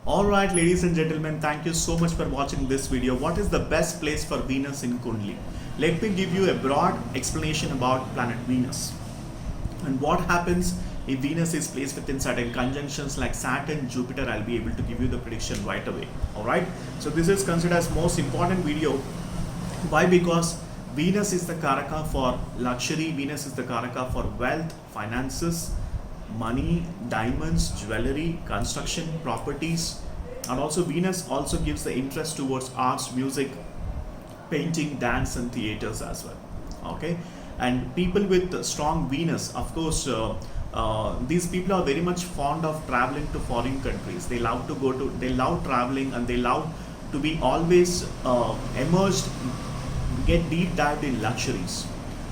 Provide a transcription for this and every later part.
Alright, ladies and gentlemen, thank you so much for watching this video. What is the best place for Venus in Kundli? Let me give you a broad explanation about planet Venus and what happens if Venus is placed within certain conjunctions like Saturn, Jupiter. I'll be able to give you the prediction right away. Alright, so this is considered as most important video. Why? Because Venus is the Karaka for luxury, Venus is the Karaka for wealth, finances, money, diamonds, jewelry, construction, properties, and also Venus also gives the interest towards arts, music, painting, dance, and theaters as well. Okay, and people with strong Venus, of course, these people are very much fond of traveling to foreign countries. They love to go to, they love traveling, and they love to be always immersed, get deep dived in luxuries.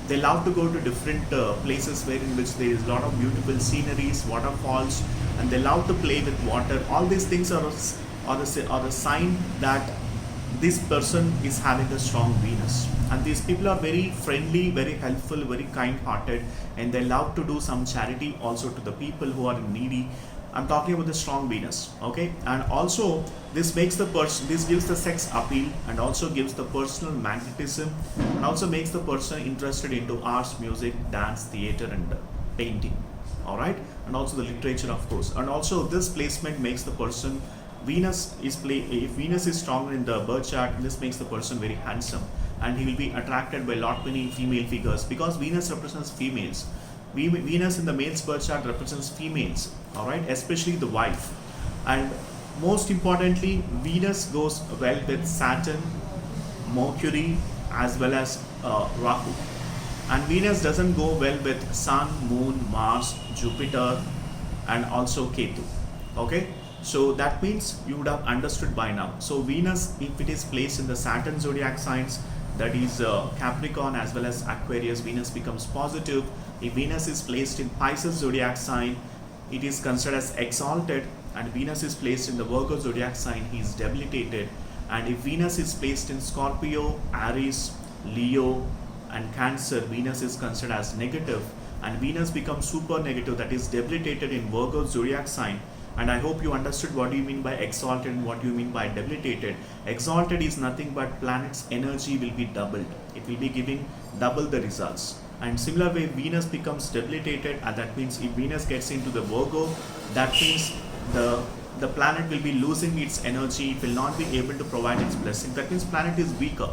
They love to go to different places where in which there is a lot of beautiful sceneries, waterfalls, and they love to play with water. All these things are a sign that this person is having a strong Venus. And these people are very friendly, very helpful, very kind-hearted, and they love to do some charity also to the people who are needy. I'm talking about the strong Venus, okay? And also this makes the person, this gives the sex appeal and also gives the personal magnetism and also makes the person interested into arts, music, dance, theater, and painting. All right, and also the literature, of course. And also this placement makes the person, if Venus is strong in the birth chart, this makes the person very handsome, and he will be attracted by lot many female figures because Venus represents females. Venus in the male's birth chart represents females, all right, especially the wife. And most importantly, Venus goes well with Saturn, Mercury, as well as Rahu. And Venus doesn't go well with Sun, Moon, Mars, Jupiter, and also Ketu. Okay, so that means you would have understood by now. So Venus, if it is placed in the Saturn zodiac signs, that is Capricorn as well as Aquarius, Venus becomes positive. If Venus is placed in Pisces zodiac sign, it is considered as exalted, and Venus is placed in the Virgo zodiac sign, he is debilitated. And if Venus is placed in Scorpio, Aries, Leo, and Cancer, Venus is considered as negative, and Venus becomes super negative, that is debilitated in Virgo zodiac sign. And I hope you understood what do you mean by exalted and what do you mean by debilitated. Exalted is nothing but planet's energy will be doubled. It will be giving double the results. And similar way, Venus becomes debilitated, and that means if Venus gets into the Virgo, that means the planet will be losing its energy. It will not be able to provide its blessing. That means planet is weaker.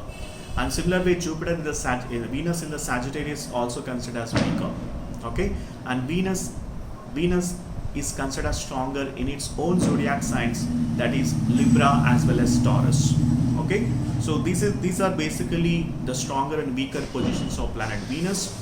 And similar way, Jupiter in the Venus in the Sagittarius also considered as weaker. Okay, and Venus is considered stronger in its own zodiac signs, that is Libra as well as Taurus. Okay, so these are basically the stronger and weaker positions of planet Venus.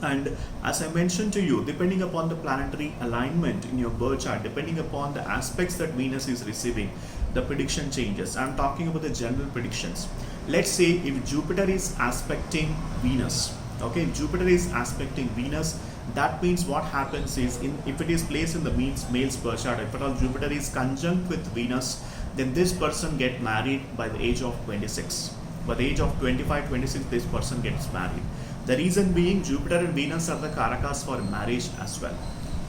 And as I mentioned to you, depending upon the planetary alignment in your birth chart, depending upon the aspects that Venus is receiving, the prediction changes. I'm talking about the general predictions. Let's say if Jupiter is aspecting Venus, okay, if Jupiter is aspecting Venus, that means what happens is, if it is placed in the male's birth chart, if at all Jupiter is conjunct with Venus, then this person get married by the age of 26. By the age of 25, 26, this person gets married. The reason being, Jupiter and Venus are the Karakas for marriage as well.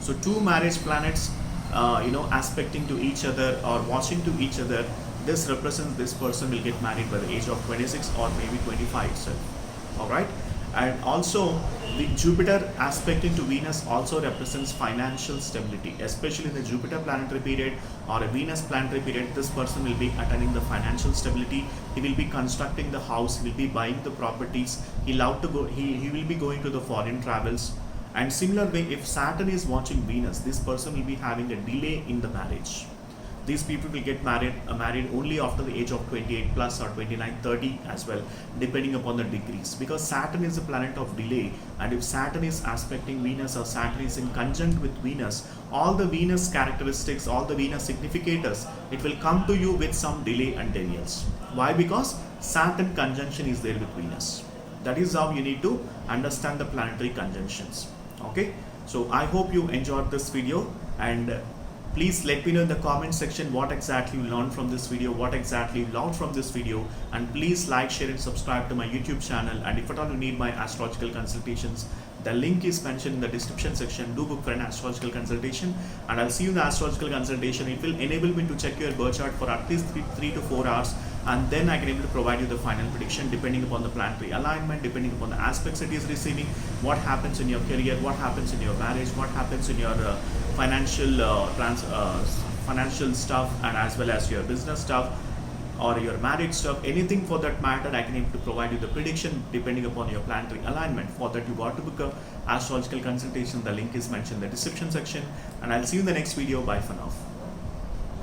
So two marriage planets, aspecting to each other or watching to each other, this represents this person will get married by the age of 26 or maybe 25 itself. All right. And also the Jupiter aspecting to Venus also represents financial stability, especially in the Jupiter planetary period or a Venus planetary period. This person will be attaining the financial stability. He will be constructing the house, he will be buying the properties, he will be going to the foreign travels. And similar way, if Saturn is watching Venus, this person will be having a delay in the marriage. These people will get married only after the age of 28 plus or 29, 30 as well, depending upon the degrees. Because Saturn is a planet of delay, and if Saturn is aspecting Venus or Saturn is in conjunct with Venus, all the Venus characteristics, all the Venus significators, it will come to you with some delay and denials. Why? Because Saturn conjunction is there with Venus. That is how you need to understand the planetary conjunctions. Okay, so I hope you enjoyed this video, and please let me know in the comment section what exactly you learned from this video, what exactly you learned from this video, and please like, share and subscribe to my YouTube channel. And if at all you need my astrological consultations, The link is mentioned in the description section. Do book for an astrological consultation, and I'll see you in the astrological consultation. It will enable me to check your birth chart for at least 3 to 4 hours, and then I can able to provide you the final prediction depending upon the planetary alignment, depending upon the aspects it is receiving, what happens in your career, what happens in your marriage, what happens in your financial stuff, and as well as your business stuff or your marriage stuff, anything for that matter. I can able to provide you the prediction depending upon your planetary alignment. For that, you got to book a astrological consultation. The link is mentioned in the description section, and I'll see you in the next video. Bye for now.